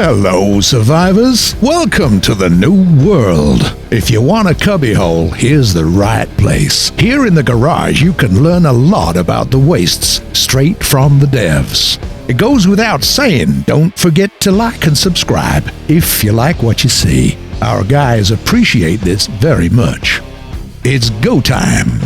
Hello, survivors. Welcome to the new world. If you want a cubbyhole, here's the right place. Here in the garage, you can learn a lot about the wastes straight from the devs. It goes without saying, don't forget to like and subscribe if you like what you see. Our guys appreciate this very much. It's go time.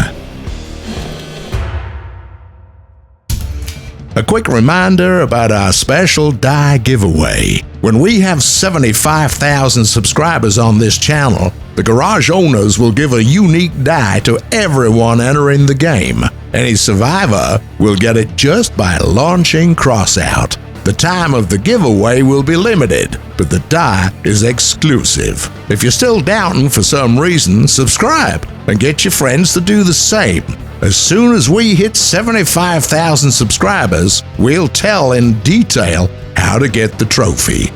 A quick reminder about our special die giveaway. When we have 75,000 subscribers on this channel, the garage owners will give a unique die to everyone entering the game. Any survivor will get it just by launching Crossout. The time of the giveaway will be limited, but the die is exclusive. If you're still doubting for some reason, subscribe and get your friends to do the same. As soon as we hit 75,000 subscribers, we'll tell in detail how to get the trophy.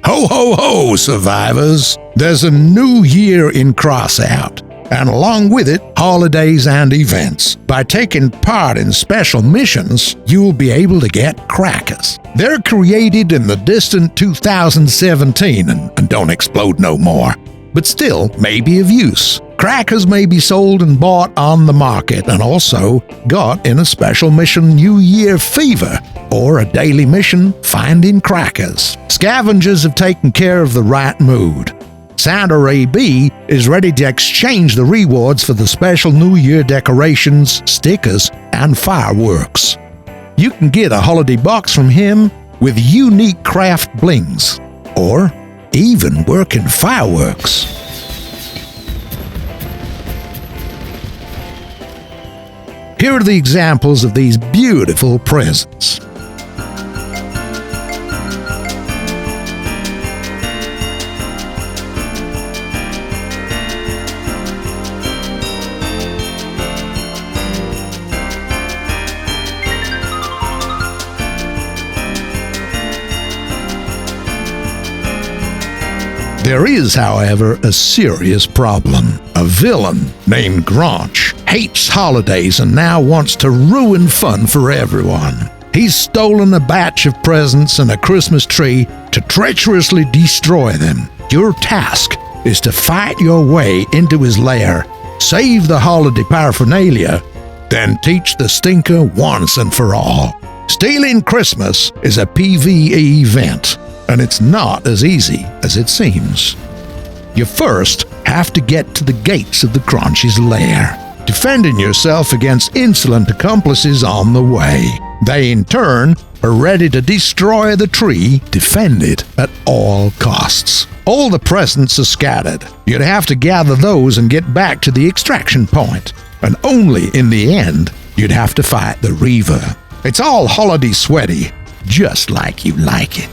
Ho ho ho, survivors! There's a new year in Crossout, and along with it, holidays and events. By taking part in special missions, you'll be able to get crackers. They're created in the distant 2017 and don't explode no more, but still may be of use. Crackers may be sold and bought on the market and also got in a special mission New Year Fever or a daily mission Finding Crackers. Scavengers have taken care of the right mood. Santa AB is ready to exchange the rewards for the special New Year decorations, stickers, and fireworks. You can get a holiday box from him with unique craft blings, or even working fireworks. Here are the examples of these beautiful presents. There is, however, a serious problem. A villain named Gronch hates holidays and now wants to ruin fun for everyone. He's stolen a batch of presents and a Christmas tree to treacherously destroy them. Your task is to fight your way into his lair, save the holiday paraphernalia, then teach the stinker once and for all. Stealing Christmas is a PvE event, and it's not as easy as it seems. You first have to get to the gates of the Crunch's lair, defending yourself against insolent accomplices on the way. They, in turn, are ready to destroy the tree, defend it at all costs. All the presents are scattered. You'd have to gather those and get back to the extraction point, and only in the end, you'd have to fight the Reaver. It's all holiday sweaty, just like you like it.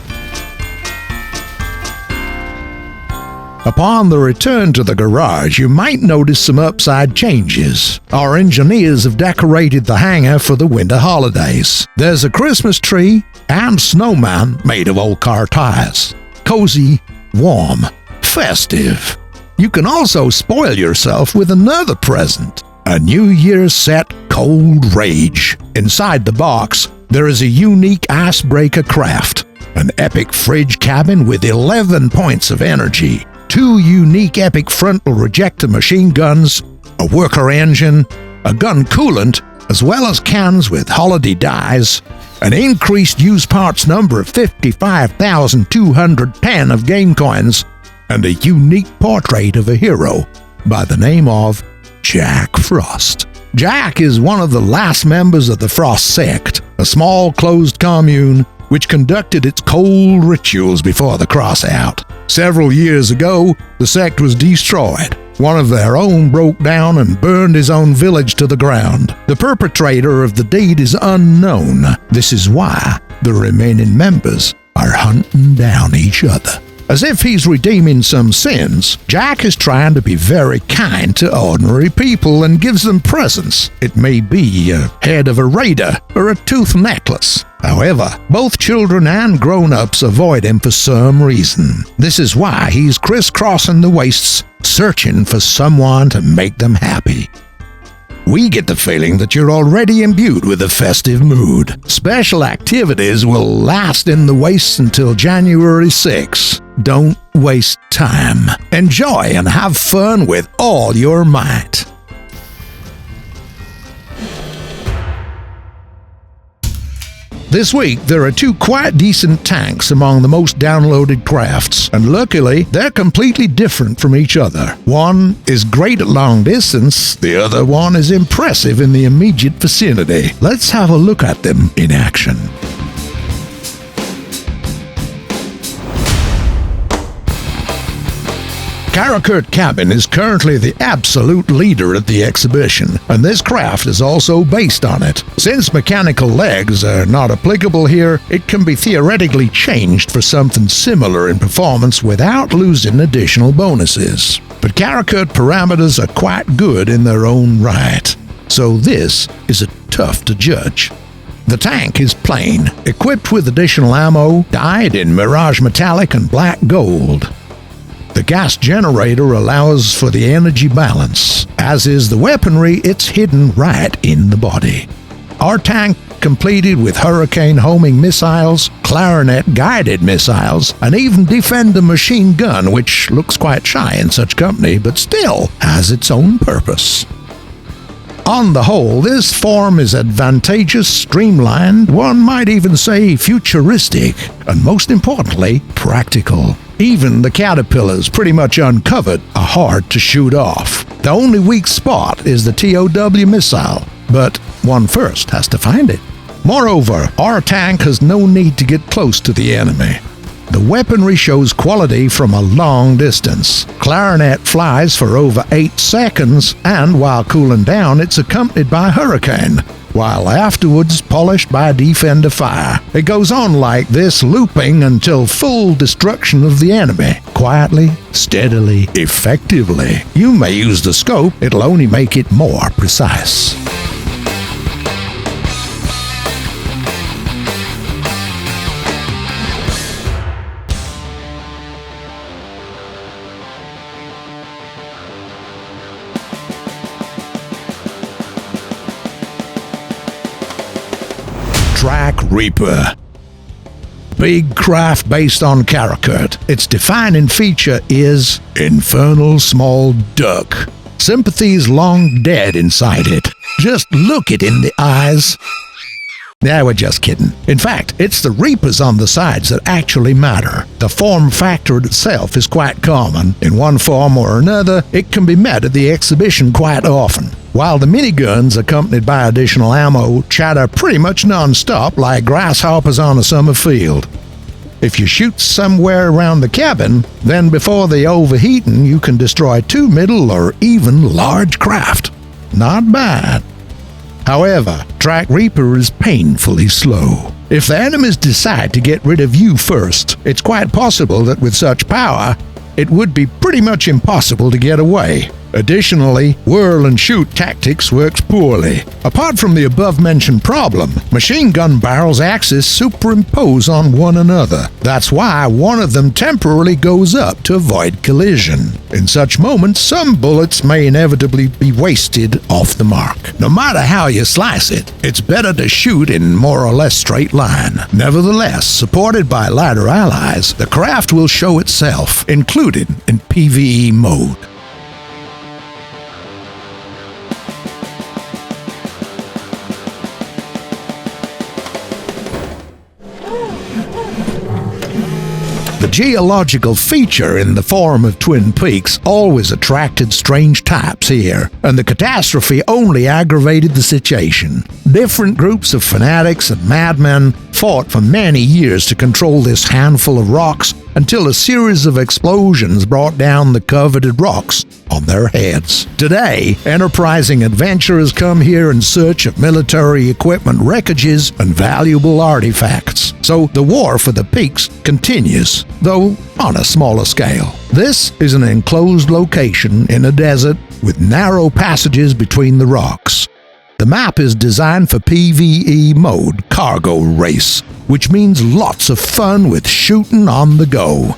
Upon the return to the garage, you might notice some upside changes. Our engineers have decorated the hangar for the winter holidays. There's a Christmas tree and snowman made of old car tires. Cozy, warm, festive. You can also spoil yourself with another present, a New Year's set Cold Rage. Inside the box, there is a unique icebreaker craft, an epic fridge cabin with 11 points of energy, 2 unique epic frontal rejector machine guns, a worker engine, a gun coolant, as well as cans with holiday dyes, an increased use parts number of 55,210 of game coins, and a unique portrait of a hero by the name of Jack Frost. Jack is one of the last members of the Frost sect, a small closed commune which conducted its cold rituals before the Crossout. Several years ago, the sect was destroyed. One of their own broke down and burned his own village to the ground. The perpetrator of the deed is unknown. This is why the remaining members are hunting down each other. As if he's redeeming some sins, Jack is trying to be very kind to ordinary people and gives them presents. It may be a head of a raider or a tooth necklace. However, both children and grown-ups avoid him for some reason. This is why he's crisscrossing the wastes, searching for someone to make them happy. We get the feeling that you're already imbued with a festive mood. Special activities will last in the wastes until January 6. Don't waste time. Enjoy and have fun with all your might. This week, there are two quite decent tanks among the most downloaded crafts, and luckily, they're completely different from each other. One is great at long distance, the other one is impressive in the immediate vicinity. Let's have a look at them in action. Karakurt Cabin is currently the absolute leader at the exhibition, and this craft is also based on it. Since mechanical legs are not applicable here, it can be theoretically changed for something similar in performance without losing additional bonuses. But Karakurt parameters are quite good in their own right, so this is tough to judge. The tank is plain, equipped with additional ammo, dyed in Mirage Metallic and Black Gold. The gas generator allows for the energy balance. As is the weaponry, it's hidden right in the body. Our tank completed with Hurricane homing missiles, Clarinet guided missiles, and even Defender machine gun, which looks quite shy in such company, but still has its own purpose. On the whole, this form is advantageous, streamlined, one might even say futuristic, and most importantly, practical. Even the caterpillars, pretty much uncovered, are hard to shoot off. The only weak spot is the TOW missile, but one first has to find it. Moreover, our tank has no need to get close to the enemy. The weaponry shows quality from a long distance. Clarinet flies for over 8 seconds, and while cooling down, it's accompanied by Hurricane, while afterwards polished by Defender fire. It goes on like this, looping until full destruction of the enemy. Quietly, steadily, effectively. You may use the scope, it'll only make it more precise. Track Reaper. Big craft based on Karakurt. Its defining feature is Infernal Small Duck. Sympathy's long dead inside it. Just look it in the eyes. Yeah, we're just kidding. In fact, it's the Reapers on the sides that actually matter. The form factor itself is quite common. In one form or another, it can be met at the exhibition quite often. While the miniguns, accompanied by additional ammo, chatter pretty much non-stop like grasshoppers on a summer field. If you shoot somewhere around the cabin, then before they overheating, you can destroy 2 middle or even large craft. Not bad. However, Track Reaper is painfully slow. If the enemies decide to get rid of you first, it's quite possible that with such power, it would be pretty much impossible to get away. Additionally, whirl and shoot tactics works poorly. Apart from the above-mentioned problem, machine gun barrels' axes superimpose on one another. That's why one of them temporarily goes up to avoid collision. In such moments, some bullets may inevitably be wasted off the mark. No matter how you slice it, it's better to shoot in more or less straight line. Nevertheless, supported by lighter allies, the craft will show itself, included in PvE mode. The geological feature in the form of Twin Peaks always attracted strange types here, and the catastrophe only aggravated the situation. Different groups of fanatics and madmen fought for many years to control this handful of rocks until a series of explosions brought down the coveted rocks on their heads. Today, enterprising adventurers come here in search of military equipment wreckages and valuable artifacts. So the war for the peaks continues, though on a smaller scale. This is an enclosed location in a desert with narrow passages between the rocks. The map is designed for PvE mode cargo race, which means lots of fun with shooting on the go.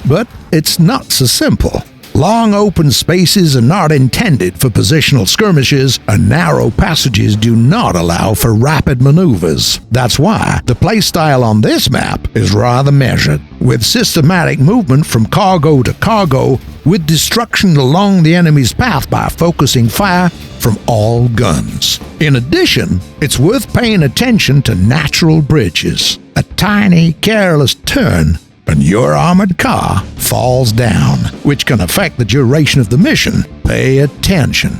But it's not so simple. Long open spaces are not intended for positional skirmishes, and narrow passages do not allow for rapid maneuvers. That's why the playstyle on this map is rather measured, with systematic movement from cargo to cargo, with destruction along the enemy's path by focusing fire from all guns. In addition, it's worth paying attention to natural bridges. A tiny, careless turn and your armored car falls down, which can affect the duration of the mission. Pay attention.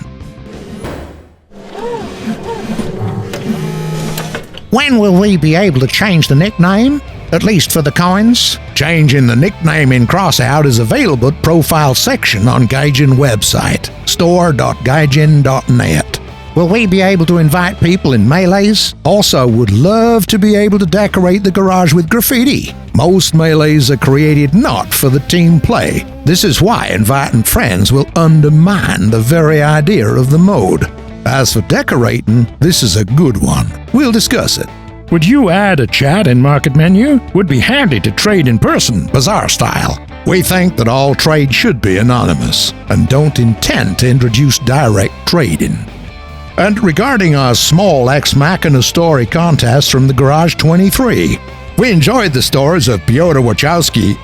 When will we be able to change the nickname? At least for the coins? Changing the nickname in Crossout is available at Profile section on Gaijin website, store.gaijin.net. Will we be able to invite people in melees? Also would love to be able to decorate the garage with graffiti. Most melees are created not for the team play. This is why inviting friends will undermine the very idea of the mode. As for decorating, this is a good one. We'll discuss it. Would you add a chat in market menu? Would be handy to trade in person, Bazaar style. We think that all trade should be anonymous and don't intend to introduce direct trading. And regarding our small Ex Machina story contest from the Garage 23, we enjoyed the stories of Piotr Wachowski,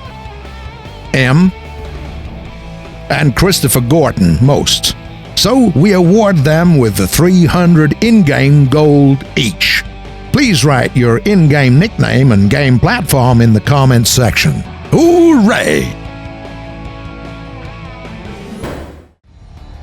M, and Christopher Gorton most. So we award them with the 300 in-game gold each. Please write your in-game nickname and game platform in the comments section. Hooray!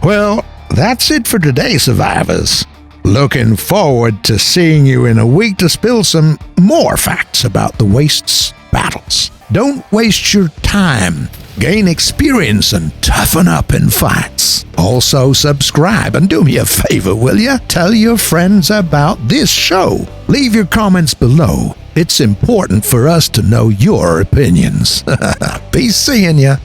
Well, that's it for today, survivors. Looking forward to seeing you in a week to spill some more facts about the Wastes battles. Don't waste your time. Gain experience and toughen up in fights. Also subscribe and do me a favor, will ya? Tell your friends about this show. Leave your comments below. It's important for us to know your opinions. Be seeing ya.